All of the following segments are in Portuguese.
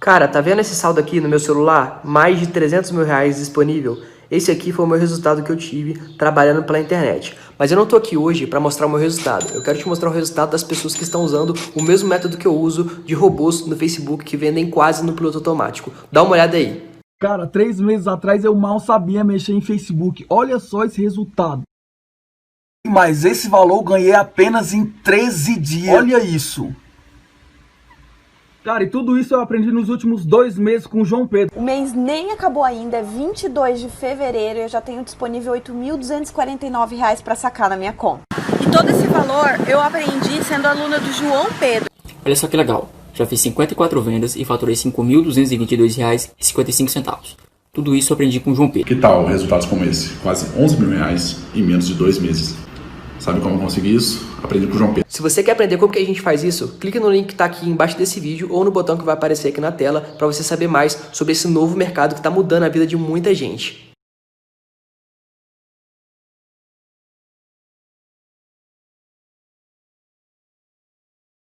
Cara, tá vendo esse saldo aqui no meu celular? Mais de 300 mil reais disponível. Esse aqui foi o meu resultado que eu tive trabalhando pela internet. Mas eu não tô aqui hoje para mostrar o meu resultado. Eu quero te mostrar o resultado das pessoas que estão usando o mesmo método que eu uso de robôs no Facebook que vendem quase no piloto automático. Dá uma olhada aí. Cara, 3 meses atrás eu mal sabia mexer em Facebook. Olha só esse resultado. Mas esse valor eu ganhei apenas em 13 dias. Olha isso. Cara, e tudo isso eu aprendi nos últimos 2 meses com o João Pedro. O mês nem acabou ainda, é 22 de fevereiro e eu já tenho disponível R$ 8.249 para sacar na minha conta. E todo esse valor eu aprendi sendo aluna do João Pedro. Olha só que legal, já fiz 54 vendas e faturei R$ 5.222,55. Tudo isso eu aprendi com o João Pedro. Que tal resultados como esse? Quase 11 mil reais em menos de 2 meses. Sabe como eu consegui isso? Aprendi com o João Pedro. Se você quer aprender como que a gente faz isso, clique no link que está aqui embaixo desse vídeo ou no botão que vai aparecer aqui na tela para você saber mais sobre esse novo mercado que está mudando a vida de muita gente.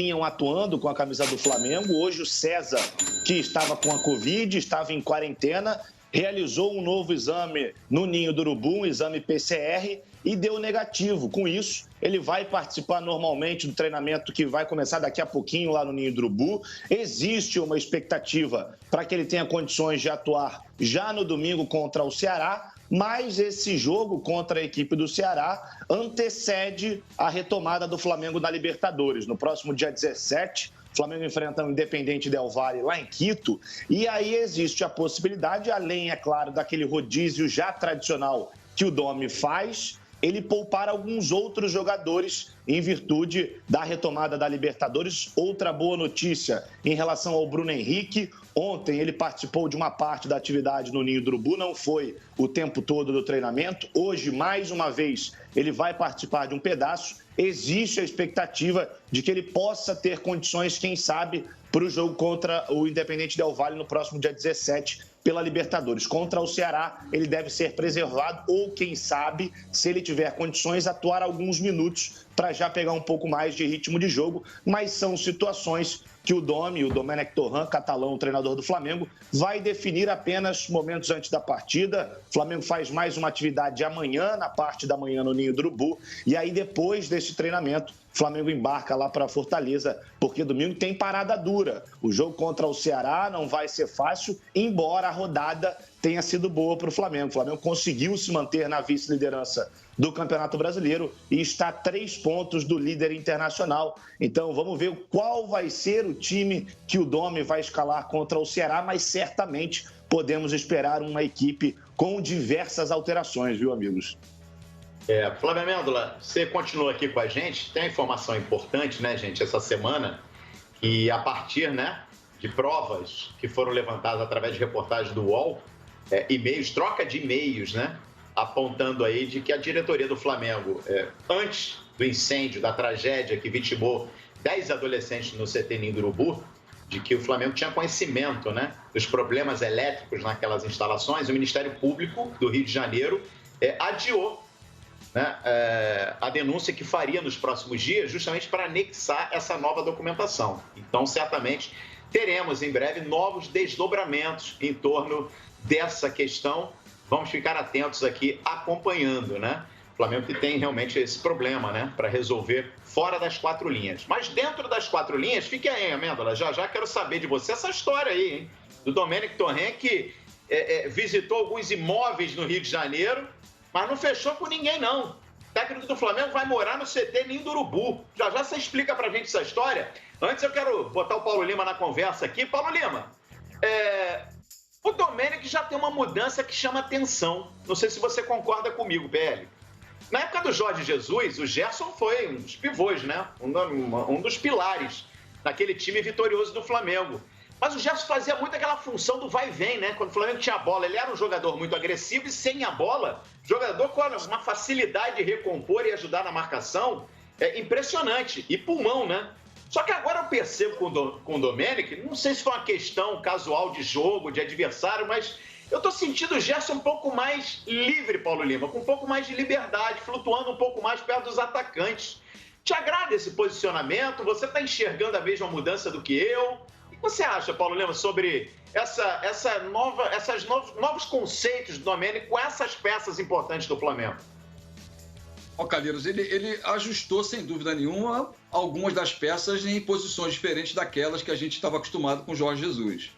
Vinham atuando com a camisa do Flamengo. Hoje o César, que estava com a Covid, estava em quarentena, realizou um novo exame no Ninho do Urubu, um exame PCR, e deu negativo. Com isso, ele vai participar normalmente do treinamento que vai começar daqui a pouquinho lá no Ninho do Urubu. Existe uma expectativa para que ele tenha condições de atuar já no domingo contra o Ceará, mas esse jogo contra a equipe do Ceará antecede a retomada do Flamengo na Libertadores. No próximo dia 17, o Flamengo enfrenta o Independente Del Valle lá em Quito, e aí existe a possibilidade, além, é claro, daquele rodízio já tradicional que o Domi faz, ele poupar alguns outros jogadores em virtude da retomada da Libertadores. Outra boa notícia em relação ao Bruno Henrique: ontem ele participou de uma parte da atividade no Ninho do Urubu, não foi o tempo todo do treinamento. Hoje, mais uma vez, ele vai participar de um pedaço. Existe a expectativa de que ele possa ter condições, quem sabe, para o jogo contra o Independente Del Valle no próximo dia 17, pela Libertadores. Contra o Ceará, ele deve ser preservado ou, quem sabe, se ele tiver condições, atuar alguns minutos para já pegar um pouco mais de ritmo de jogo. Mas são situações que o Domi, o Domenech Torrent, catalão, o treinador do Flamengo, vai definir apenas momentos antes da partida. O Flamengo faz mais uma atividade amanhã, na parte da manhã no Ninho do Urubu, e aí depois desse treinamento, o Flamengo embarca lá para Fortaleza, porque domingo tem parada dura. O jogo contra o Ceará não vai ser fácil, embora a rodada tenha sido boa para o Flamengo. O Flamengo conseguiu se manter na vice-liderança do Campeonato Brasileiro e está a 3 pontos do líder internacional. Então vamos ver qual vai ser o time que o Domi vai escalar contra o Ceará, mas certamente podemos esperar uma equipe com diversas alterações, viu, amigos? Flávio Amêndola, você continua aqui com a gente. Tem uma informação importante, né, gente, essa semana, que a partir, né, de provas que foram levantadas através de reportagens do UOL, e-mails, troca de e-mails, né, apontando aí de que a diretoria do Flamengo, antes do incêndio, da tragédia que vitimou 10 adolescentes no CT Ninho do Urubu, de que o Flamengo tinha conhecimento, né, dos problemas elétricos naquelas instalações. O Ministério Público do Rio de Janeiro adiou, né, a denúncia que faria nos próximos dias, justamente para anexar essa nova documentação. Então, certamente, teremos em breve novos desdobramentos em torno dessa questão. Vamos ficar atentos aqui, acompanhando, né? O Flamengo que tem realmente esse problema, né, para resolver fora das 4 linhas. Mas dentro das 4 linhas, fique aí, Amêndola, já quero saber de você essa história aí, hein? Do Domenech Torrent, que visitou alguns imóveis no Rio de Janeiro, mas não fechou com ninguém, não. O técnico do Flamengo vai morar no CT Ninho do Urubu. Já você explica pra gente essa história. Antes eu quero botar o Paulo Lima na conversa aqui. Paulo Lima, o Domenech já tem uma mudança que chama atenção. Não sei se você concorda comigo, PL. Na época do Jorge Jesus, o Gerson foi um dos pivôs, né? Um dos pilares daquele time vitorioso do Flamengo. Mas o Gerson fazia muito aquela função do vai e vem, né? Quando o Flamengo tinha a bola, ele era um jogador muito agressivo e sem a bola, jogador com uma facilidade de recompor e ajudar na marcação impressionante. E pulmão, né? Só que agora eu percebo com o Domenech, não sei se foi uma questão casual de jogo, de adversário, mas eu tô sentindo o Gerson um pouco mais livre, Paulo Lima, com um pouco mais de liberdade, flutuando um pouco mais perto dos atacantes. Te agrada esse posicionamento? Você tá enxergando a mesma mudança do que eu? que você acha, Paulo Lemos, sobre esses novos conceitos do Domênico com essas peças importantes do Flamengo? Calheiros, ele ajustou, sem dúvida nenhuma, algumas das peças em posições diferentes daquelas que a gente estava acostumado com o Jorge Jesus.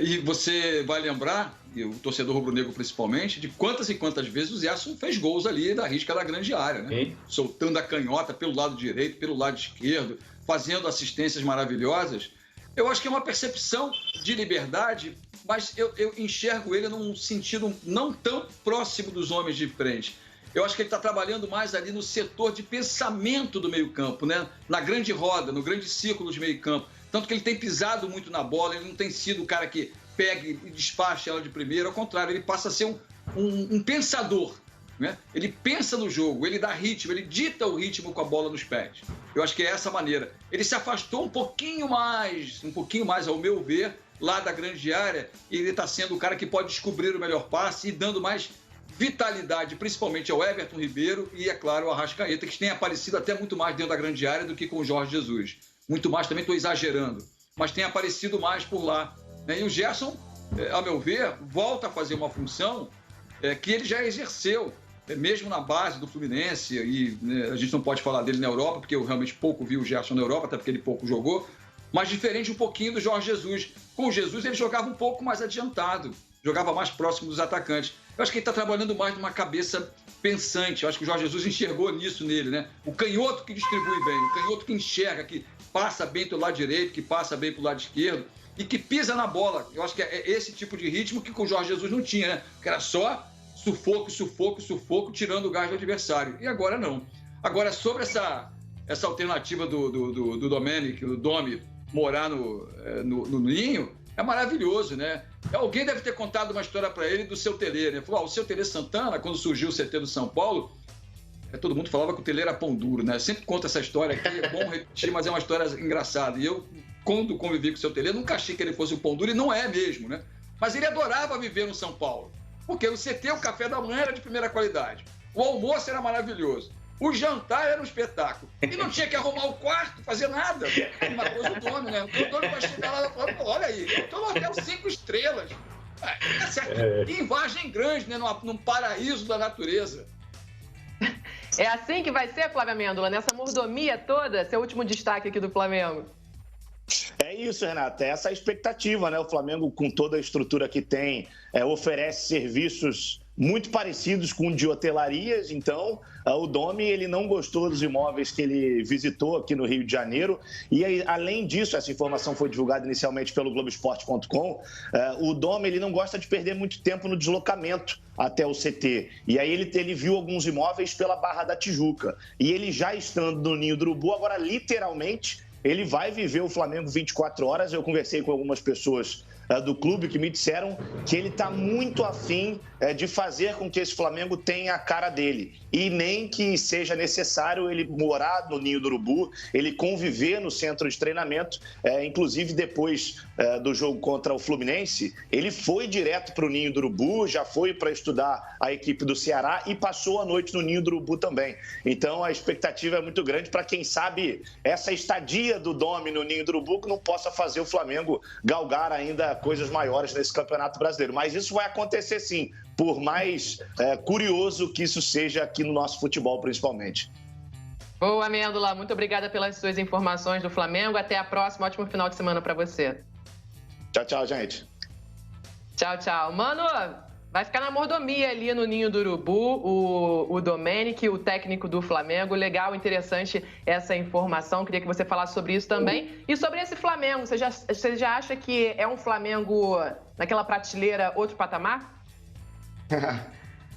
E você vai lembrar, e o torcedor rubro-negro principalmente, de quantas e quantas vezes o Gerson fez gols ali da risca da grande área, né? Soltando a canhota pelo lado direito, pelo lado esquerdo, fazendo assistências maravilhosas. Eu acho que é uma percepção de liberdade, mas eu enxergo ele num sentido não tão próximo dos homens de frente. Eu acho que ele está trabalhando mais ali no setor de pensamento do meio-campo, né? Na grande roda, no grande círculo de meio-campo. Tanto que ele tem pisado muito na bola, ele não tem sido o cara que pega e despacha ela de primeira. Ao contrário, ele passa a ser um pensador, né? Ele pensa no jogo, ele dá ritmo, ele dita o ritmo com a bola nos pés. Eu acho que é essa maneira. Ele se afastou um pouquinho mais, ao meu ver, lá da grande área, e ele está sendo o cara que pode descobrir o melhor passe e dando mais vitalidade, principalmente ao Everton Ribeiro e, é claro, ao Arrascaeta, que tem aparecido até muito mais dentro da grande área do que com o Jorge Jesus. Muito mais, também estou exagerando, mas tem aparecido mais por lá, né? E o Gerson, a meu ver, volta a fazer uma função que ele já exerceu, mesmo na base do Fluminense, e né, a gente não pode falar dele na Europa, porque eu realmente pouco vi o Gerson na Europa, até porque ele pouco jogou, mas diferente um pouquinho do Jorge Jesus. Com o Jesus ele jogava um pouco mais adiantado, jogava mais próximo dos atacantes. Eu acho que ele está trabalhando mais numa cabeça pensante. Eu acho que o Jorge Jesus enxergou nisso nele, né? O canhoto que distribui bem, o canhoto que enxerga, que passa bem pelo lado direito, que passa bem pelo lado esquerdo e que pisa na bola. Eu acho que é esse tipo de ritmo que com o Jorge Jesus não tinha, né? Que era só sufoco, tirando o gás do adversário. E agora não. Agora, sobre essa alternativa do Domênico, do Domi, morar no Ninho, é maravilhoso, né? Alguém deve ter contado uma história para ele do seu Telê, né? Falou, o seu Telê Santana, quando surgiu o CT do São Paulo, todo mundo falava que o Telê era pão duro, né? Sempre conta essa história aqui, é bom repetir, mas é uma história engraçada. E eu, quando convivi com o seu Telê, nunca achei que ele fosse um pão duro, e não é mesmo, né? Mas ele adorava viver no São Paulo, porque no CT o café da manhã era de primeira qualidade, o almoço era maravilhoso, o jantar era um espetáculo. E não tinha que arrumar o quarto, fazer nada. Uma coisa o dono, né? O dono vai chegar lá e falar, olha aí, estou no hotel 5 estrelas. É certo. E em Vargem Grande, né? Num paraíso da natureza. É assim que vai ser, Flávia Amêndola, nessa mordomia toda? Seu último destaque aqui do Flamengo. É isso, Renata, é essa a expectativa, né? O Flamengo, com toda a estrutura que tem, oferece serviços muito parecidos com o de hotelarias. Então, o Domi, ele não gostou dos imóveis que ele visitou aqui no Rio de Janeiro. E, além disso, essa informação foi divulgada inicialmente pelo Globoesporte.com, o Domi, ele não gosta de perder muito tempo no deslocamento até o CT. E aí ele viu alguns imóveis pela Barra da Tijuca. E ele já estando no Ninho do Urubu, agora, literalmente, ele vai viver o Flamengo 24 horas. Eu conversei com algumas pessoas do clube que me disseram que ele está muito afim de fazer com que esse Flamengo tenha a cara dele. E nem que seja necessário ele morar no Ninho do Urubu, ele conviver no centro de treinamento. Inclusive, depois do jogo contra o Fluminense, ele foi direto para o Ninho do Urubu, já foi para estudar a equipe do Ceará e passou a noite no Ninho do Urubu também. Então, a expectativa é muito grande para, quem sabe, essa estadia do Domi no Ninho do Urubu que não possa fazer o Flamengo galgar ainda coisas maiores nesse Campeonato Brasileiro. Mas isso vai acontecer sim, por mais curioso que isso seja aqui no nosso futebol, principalmente. Boa, Amêndola, muito obrigada pelas suas informações do Flamengo. Até a próxima, ótimo final de semana para você. Tchau, gente. Tchau. Mano, vai ficar na mordomia ali no Ninho do Urubu, o Domênico, o técnico do Flamengo. Legal, interessante essa informação. Queria que você falasse sobre isso também. E sobre esse Flamengo, você já acha que é um Flamengo naquela prateleira, outro patamar?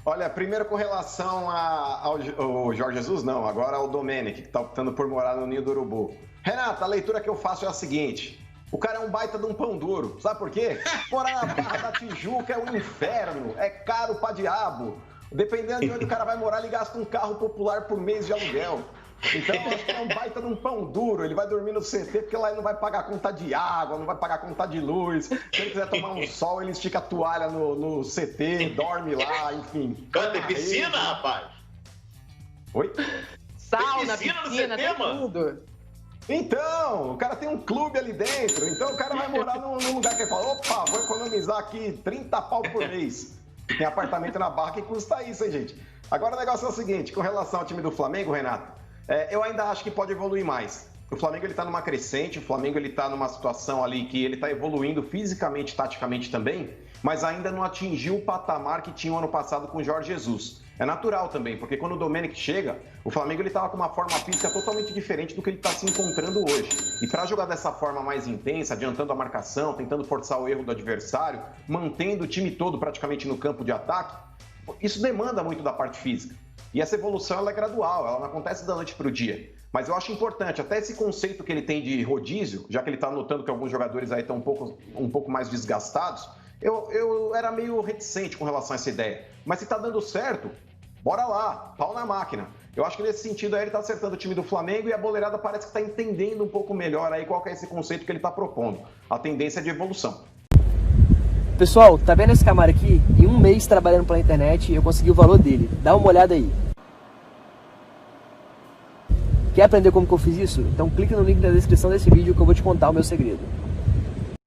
Olha, primeiro com relação ao Jorge Jesus, não. Agora ao Domênico, que está optando por morar no Ninho do Urubu. Renata, a leitura que eu faço é a seguinte: o cara é um baita de um pão duro. Sabe por quê? Morar na Barra da Tijuca é um inferno, é caro pra diabo. Dependendo de onde o cara vai morar, ele gasta um carro popular por mês de aluguel. Então, acho que é um baita de um pão duro. Ele vai dormir no CT, porque lá ele não vai pagar conta de água, não vai pagar conta de luz. Se ele quiser tomar um sol, ele estica a toalha no CT, dorme lá, enfim. Tem piscina, rapaz? Oi? Sauna, piscina, tem tudo. Então, o cara tem um clube ali dentro, então o cara vai morar num lugar que ele fala, opa, vou economizar aqui 30 pau por mês. Tem apartamento na Barra que custa isso, hein, gente? Agora o negócio é o seguinte, com relação ao time do Flamengo, Renato, eu ainda acho que pode evoluir mais. O Flamengo ele tá numa crescente, o Flamengo ele tá numa situação ali que ele tá evoluindo fisicamente, taticamente também, mas ainda não atingiu o patamar que tinha o ano passado com o Jorge Jesus. É natural também, porque quando o Domenic chega, o Flamengo ele tava com uma forma física totalmente diferente do que ele está se encontrando hoje. E para jogar dessa forma mais intensa, adiantando a marcação, tentando forçar o erro do adversário, mantendo o time todo praticamente no campo de ataque, isso demanda muito da parte física. E essa evolução ela é gradual, ela não acontece da noite para o dia. Mas eu acho importante, até esse conceito que ele tem de rodízio, já que ele está notando que alguns jogadores aí estão um pouco mais desgastados, eu era meio reticente com relação a essa ideia. Mas se está dando certo, bora lá, pau na máquina. Eu acho que nesse sentido aí ele está acertando o time do Flamengo e a boleirada parece que está entendendo um pouco melhor aí qual que é esse conceito que ele está propondo. A tendência de evolução. Pessoal, tá vendo esse Camaro aqui? Em um mês trabalhando pela internet eu consegui o valor dele. Dá uma olhada aí. Quer aprender como que eu fiz isso? Então clica no link na descrição desse vídeo que eu vou te contar o meu segredo.